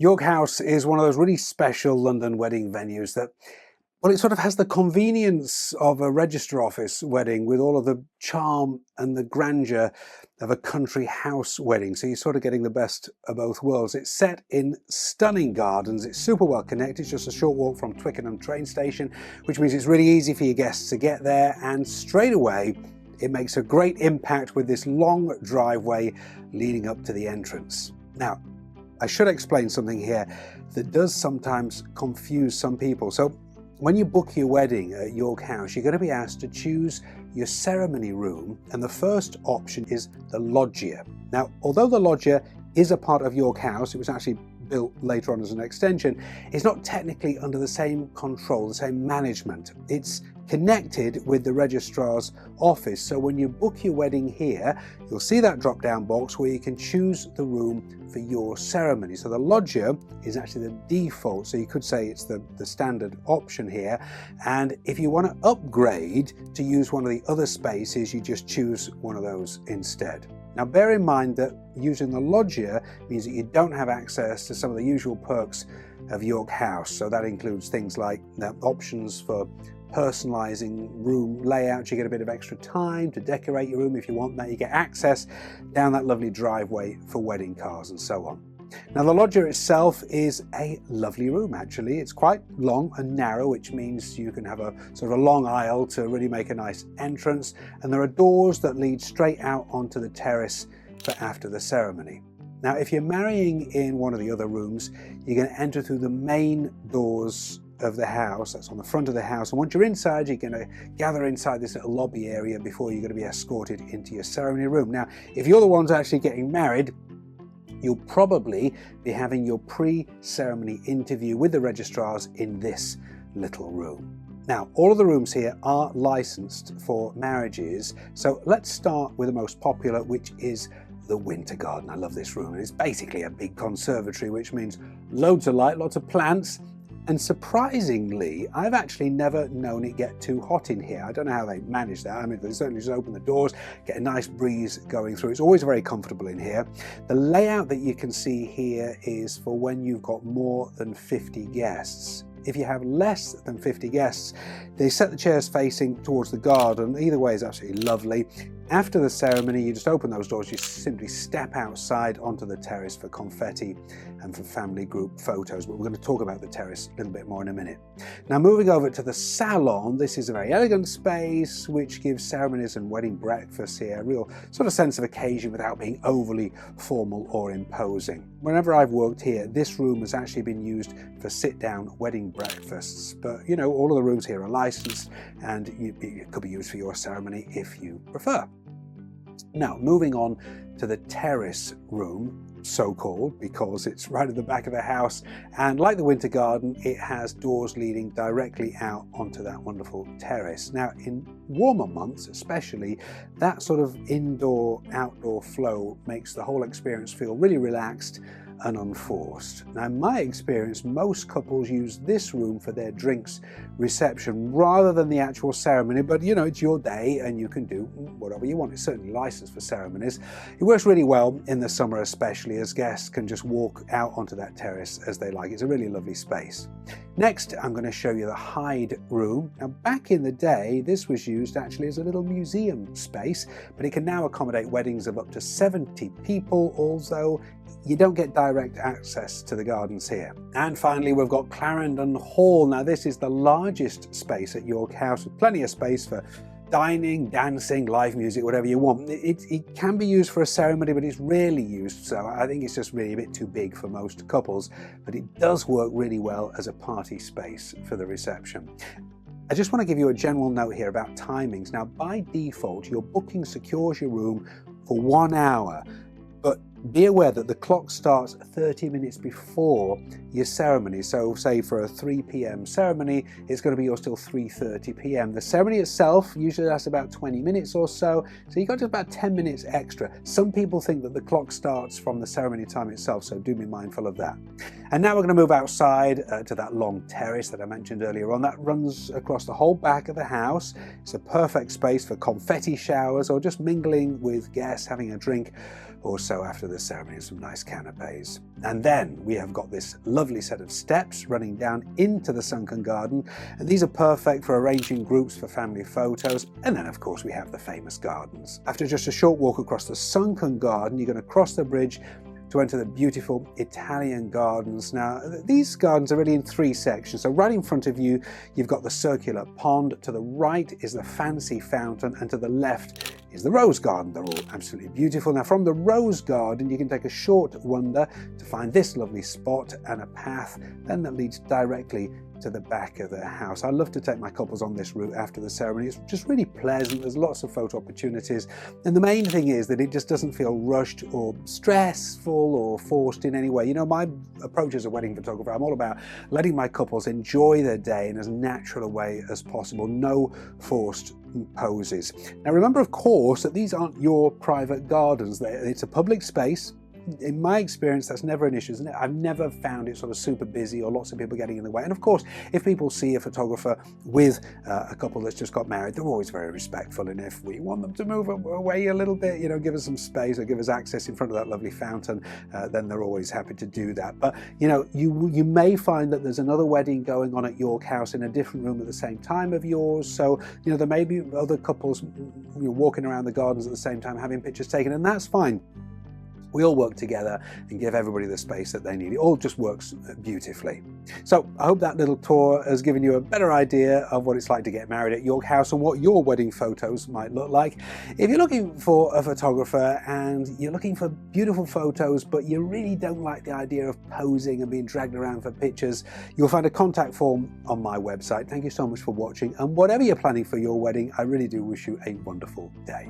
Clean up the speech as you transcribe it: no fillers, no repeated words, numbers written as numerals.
York House is one of those really special London wedding venues that, well, it sort of has the convenience of a register office wedding with all of the charm and the grandeur of a country house wedding. So you're sort of getting the best of both worlds. It's set in stunning gardens. It's super well connected. It's just a short walk from Twickenham train station, which means it's really easy for your guests to get there. And straight away, it makes a great impact with this long driveway leading up to the entrance. Now, I should explain something here that does sometimes confuse some people. So when you book your wedding at York House, you're going to be asked to choose your ceremony room, and the first option is the loggia. Now, although the loggia is a part of York House, it was actually built later on as an extension, it's not technically under the same control, the same management. It's connected with the registrar's office. So when you book your wedding here, you'll see that drop-down box where you can choose the room for your ceremony. So the loggia is actually the default. So you could say it's the standard option here. And if you want to upgrade to use one of the other spaces, you just choose one of those instead. Now, bear in mind that using the loggia means that you don't have access to some of the usual perks of York House. So that includes things like the options for personalizing room layouts. You get a bit of extra time to decorate your room if you want that. You get access down that lovely driveway for wedding cars and so on. Now, the loggia itself is a lovely room, actually. It's quite long and narrow, which means you can have a sort of a long aisle to really make a nice entrance. And there are doors that lead straight out onto the terrace for after the ceremony. Now, if you're marrying in one of the other rooms, you're going to enter through the main doors of the house. That's on the front of the house. And once you're inside, you're going to gather inside this little lobby area before you're going to be escorted into your ceremony room. Now, if you're the ones actually getting married, you'll probably be having your pre-ceremony interview with the registrars in this little room. Now, all of the rooms here are licensed for marriages. So let's start with the most popular, which is the winter garden. I love this room. It's basically a big conservatory, which means loads of light, lots of plants. And surprisingly, I've actually never known it get too hot in here. I don't know how they manage that. I mean, they certainly just open the doors, get a nice breeze going through. It's always very comfortable in here. The layout that you can see here is for when you've got more than 50 guests. If you have less than 50 guests, they set the chairs facing towards the garden. Either way is absolutely lovely. After the ceremony, you just open those doors, you simply step outside onto the terrace for confetti and for family group photos. But we're going to talk about the terrace a little bit more in a minute. Now, moving over to the salon, this is a very elegant space which gives ceremonies and wedding breakfasts here a real sort of sense of occasion without being overly formal or imposing. Whenever I've worked here, this room has actually been used for sit-down wedding breakfasts. But, you know, all of the rooms here are licensed and it could be used for your ceremony if you prefer. Now, moving on to the terrace room, so-called, because it's right at the back of the house, and like the winter garden, it has doors leading directly out onto that wonderful terrace. Now, in warmer months especially, that sort of indoor-outdoor flow makes the whole experience feel really relaxed and unforced. Now, in my experience, most couples use this room for their drinks reception rather than the actual ceremony, but you know, it's your day and you can do whatever you want. It's certainly licensed for ceremonies. It works really well in the summer, especially as guests can just walk out onto that terrace as they like. It's a really lovely space. Next, I'm going to show you the Hyde room. Now, back in the day, this was used actually as a little museum space, but it can now accommodate weddings of up to 70 people, although you don't get direct access to the gardens here. And finally, we've got Clarendon Hall. Now, this is the largest space at York House with plenty of space for dining, dancing, live music, whatever you want. It can be used for a ceremony, but it's rarely used. So I think it's just really a bit too big for most couples, but it does work really well as a party space for the reception. I just want to give you a general note here about timings. Now, by default, your booking secures your room for 1 hour, but be aware that the clock starts 30 minutes before your ceremony. So say for a 3 p.m. ceremony, it's going to be yours till 3:30 p.m. The ceremony itself usually lasts about 20 minutes or so you've got just about 10 minutes extra. Some people think that the clock starts from the ceremony time itself, so do be mindful of that. And now we're going to move outside to that long terrace that I mentioned earlier on. That runs across the whole back of the house. It's a perfect space for confetti showers or just mingling with guests, having a drink or so after the ceremony, some nice canapes. And then we have got this lovely set of steps running down into the sunken garden, and these are perfect for arranging groups for family photos. And then of course we have the famous gardens. After just a short walk across the sunken garden, you're going to cross the bridge to enter the beautiful Italian gardens. Now, these gardens are really in three sections. So right in front of you, you've got the circular pond. To the right is the fancy fountain, and to the left is the rose garden. They're all absolutely beautiful. Now, from the rose garden, you can take a short wander to find this lovely spot and a path then that leads directly to the back of the house. I love to take my couples on this route after the ceremony. It's just really pleasant. There's lots of photo opportunities. And the main thing is that it just doesn't feel rushed or stressful or forced in any way. You know, my approach as a wedding photographer, I'm all about letting my couples enjoy their day in as natural a way as possible. No forced poses. Now remember, of course, that these aren't your private gardens. It's a public space. In my experience, that's never an issue, isn't it? I've never found it sort of super busy or lots of people getting in the way. And of course, if people see a photographer with a couple that's just got married, they're always very respectful. And if we want them to move away a little bit, you know, give us some space or give us access in front of that lovely fountain, then they're always happy to do that. But, you know, you may find that there's another wedding going on at York House in a different room at the same time of yours. So, you know, there may be other couples, you know, walking around the gardens at the same time having pictures taken, and that's fine. We all work together and give everybody the space that they need. It all just works beautifully. So I hope that little tour has given you a better idea of what it's like to get married at York House and what your wedding photos might look like. If you're looking for a photographer and you're looking for beautiful photos, but you really don't like the idea of posing and being dragged around for pictures, you'll find a contact form on my website. Thank you so much for watching. And whatever you're planning for your wedding, I really do wish you a wonderful day.